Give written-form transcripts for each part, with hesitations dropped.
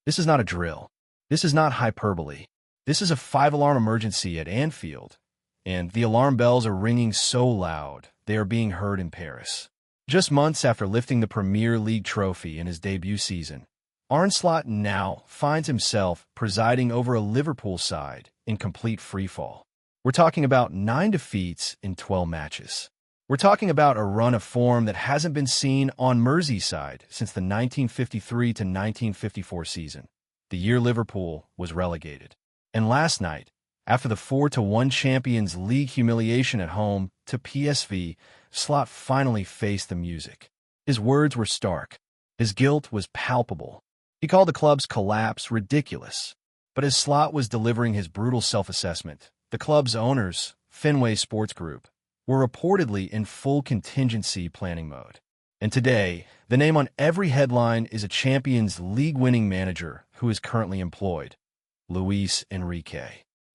This is not a drill. This is not hyperbole. This is a five-alarm emergency at Anfield, and the alarm bells are ringing so loud they are being heard in Paris. Just months after lifting the Premier League trophy in his debut season, Arne Slot now finds himself presiding over a Liverpool side in complete freefall. We're talking about 9 defeats in 12 matches. We're talking about a run of form that hasn't been seen on Merseyside since the 1953 to 1954 season, the year Liverpool was relegated. And last night, after the 4-1 Champions League humiliation at home to PSV, Slot finally faced the music. His words were stark. His guilt was palpable. He called the club's collapse ridiculous. But as Slot was delivering his brutal self-assessment, the club's owners, Fenway Sports Group, were reportedly in full contingency planning mode. And today, the name on every headline is a Champions League winning manager who is currently employed, Luis Enrique.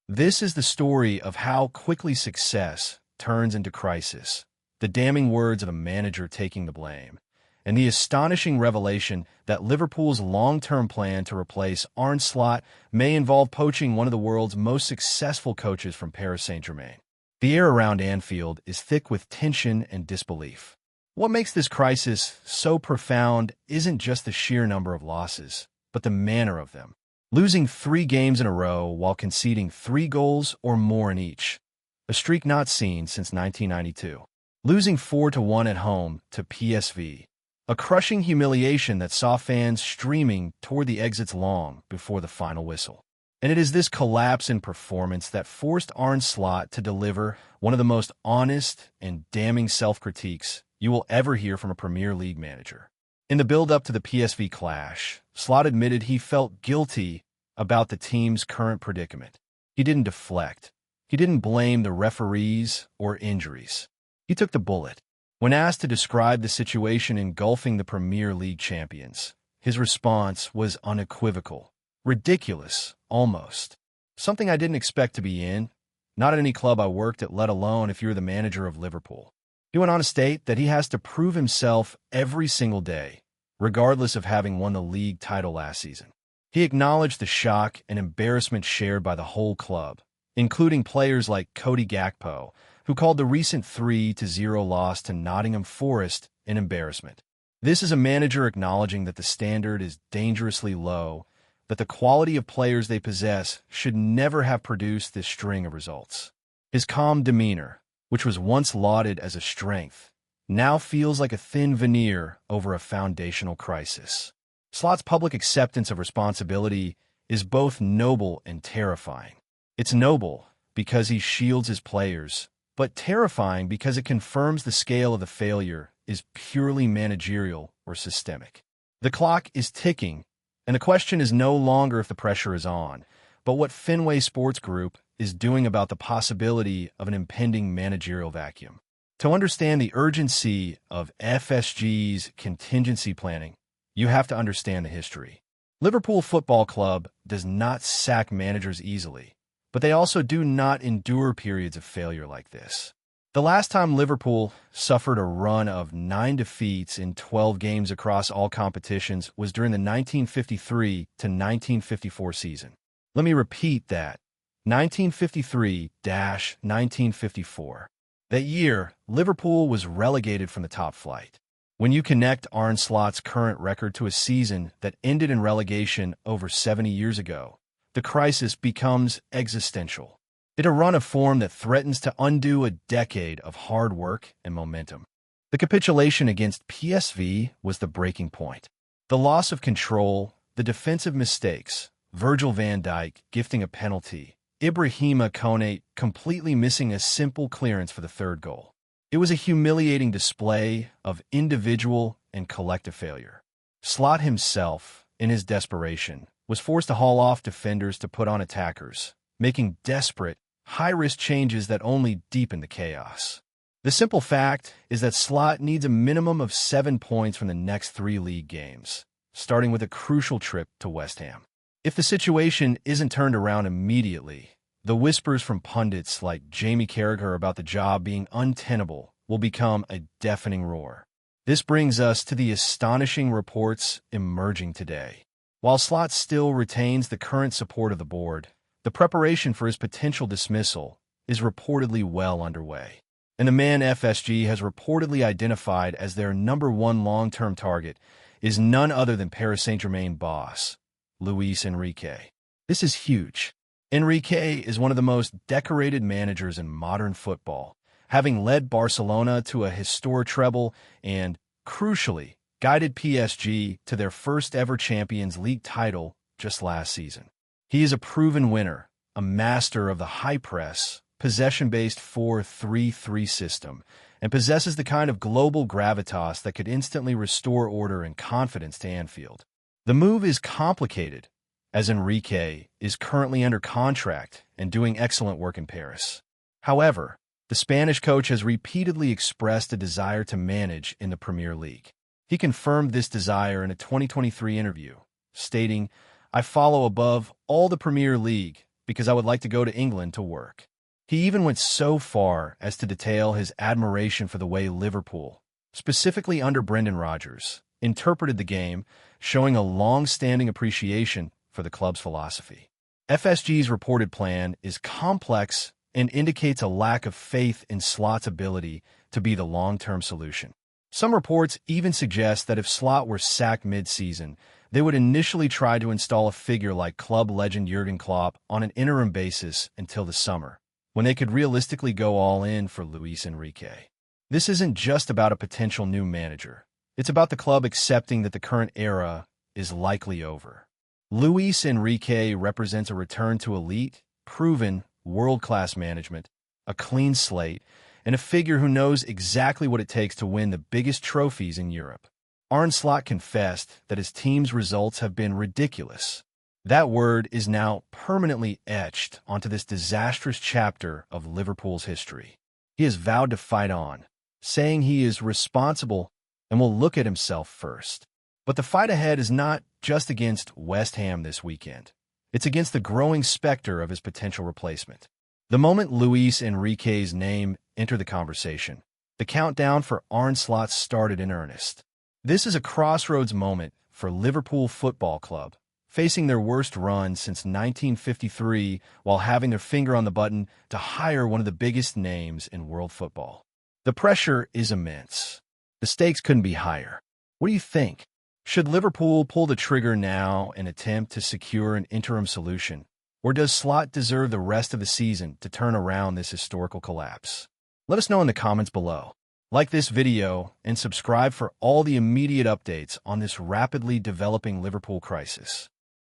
This is the story of how quickly success turns into crisis, the damning words of a manager taking the blame, and the astonishing revelation that Liverpool's long-term plan to replace Arne Slot may involve poaching one of the world's most successful coaches from Paris Saint-Germain. The air around Anfield is thick with tension and disbelief. What makes this crisis so profound isn't just the sheer number of losses, but the manner of them. Losing 3 games in a row while conceding 3 goals or more in each, a streak not seen since 1992. Losing 4-1 at home to PSV, a crushing humiliation that saw fans streaming toward the exits long before the final whistle. And it is this collapse in performance that forced Arne Slot to deliver one of the most honest and damning self-critiques you will ever hear from a Premier League manager. In the build-up to the PSV clash, Slot admitted he felt guilty about the team's current predicament. He didn't deflect. He didn't blame the referees or injuries. He took the bullet. When asked to describe the situation engulfing the Premier League champions, his response was unequivocal. Ridiculous, almost. Something I didn't expect to be in. Not at any club I worked at, let alone if you're the manager of Liverpool. He went on to state that he has to prove himself every single day, regardless of having won the league title last season. He acknowledged the shock and embarrassment shared by the whole club, including players like Cody Gakpo, who called the recent 3-0 loss to Nottingham Forest an embarrassment. This is a manager acknowledging that the standard is dangerously low, that the quality of players they possess should never have produced this string of results. His calm demeanor, which was once lauded as a strength, now feels like a thin veneer over a foundational crisis. Slot's public acceptance of responsibility is both noble and terrifying. It's noble because he shields his players, but terrifying because it confirms the scale of the failure is purely managerial or systemic. The clock is ticking, and the question is no longer if the pressure is on, but what Fenway Sports Group is doing about the possibility of an impending managerial vacuum. To understand the urgency of FSG's contingency planning, you have to understand the history. Liverpool Football Club does not sack managers easily, but they also do not endure periods of failure like this. The last time Liverpool suffered a run of 9 defeats in 12 games across all competitions was during the 1953 to 1954 season. Let me repeat that. 1953-1954. That year, Liverpool was relegated from the top flight. When you connect Arne Slot's current record to a season that ended in relegation over 70 years ago, the crisis becomes existential. It's a run of form that threatens to undo a decade of hard work and momentum. The capitulation against PSV was the breaking point. The loss of control, the defensive mistakes, Virgil van Dijk gifting a penalty, Ibrahima Konate completely missing a simple clearance for the 3rd goal. It was a humiliating display of individual and collective failure. Slot himself, in his desperation, was forced to haul off defenders to put on attackers, making desperate, high-risk changes that only deepen the chaos. The simple fact is that Slot needs a minimum of 7 points from the next 3 league games, starting with a crucial trip to West Ham. If the situation isn't turned around immediately, the whispers from pundits like Jamie Carragher about the job being untenable will become a deafening roar. This brings us to the astonishing reports emerging today. While Slot still retains the current support of the board, the preparation for his potential dismissal is reportedly well underway. And the man FSG has reportedly identified as their #1 long-term target is none other than Paris Saint-Germain boss, Luis Enrique. This is huge. Enrique is one of the most decorated managers in modern football, having led Barcelona to a historic treble and, crucially, guided PSG to their first-ever Champions League title just last season. He is a proven winner, a master of the high-press, possession-based 4-3-3 system, and possesses the kind of global gravitas that could instantly restore order and confidence to Anfield. The move is complicated, as Enrique is currently under contract and doing excellent work in Paris. However, the Spanish coach has repeatedly expressed a desire to manage in the Premier League. He confirmed this desire in a 2023 interview, stating, "I follow above all the Premier League because I would like to go to England to work." He even went so far as to detail his admiration for the way Liverpool, specifically under Brendan Rodgers, interpreted the game, showing a long-standing appreciation for the club's philosophy. FSG's reported plan is complex and indicates a lack of faith in Slot's ability to be the long-term solution. Some reports even suggest that if Slot were sacked mid-season, they would initially try to install a figure like club legend Jurgen Klopp on an interim basis until the summer, when they could realistically go all in for Luis Enrique. This isn't just about a potential new manager. It's about the club accepting that the current era is likely over. Luis Enrique represents a return to elite, proven, world-class management, a clean slate, and a figure who knows exactly what it takes to win the biggest trophies in Europe. Arne Slot confessed that his team's results have been ridiculous. That word is now permanently etched onto this disastrous chapter of Liverpool's history. He has vowed to fight on, saying he is responsible and will look at himself first. But the fight ahead is not just against West Ham this weekend. It's against the growing specter of his potential replacement. The moment Luis Enrique's name entered the conversation, the countdown for Arne Slot started in earnest. This is a crossroads moment for Liverpool Football Club, facing their worst run since 1953 while having their finger on the button to hire one of the biggest names in world football. The pressure is immense. The stakes couldn't be higher. What do you think? Should Liverpool pull the trigger now and attempt to secure an interim solution? Or does Slot deserve the rest of the season to turn around this historical collapse? Let us know in the comments below. Like this video and subscribe for all the immediate updates on this rapidly developing Liverpool crisis.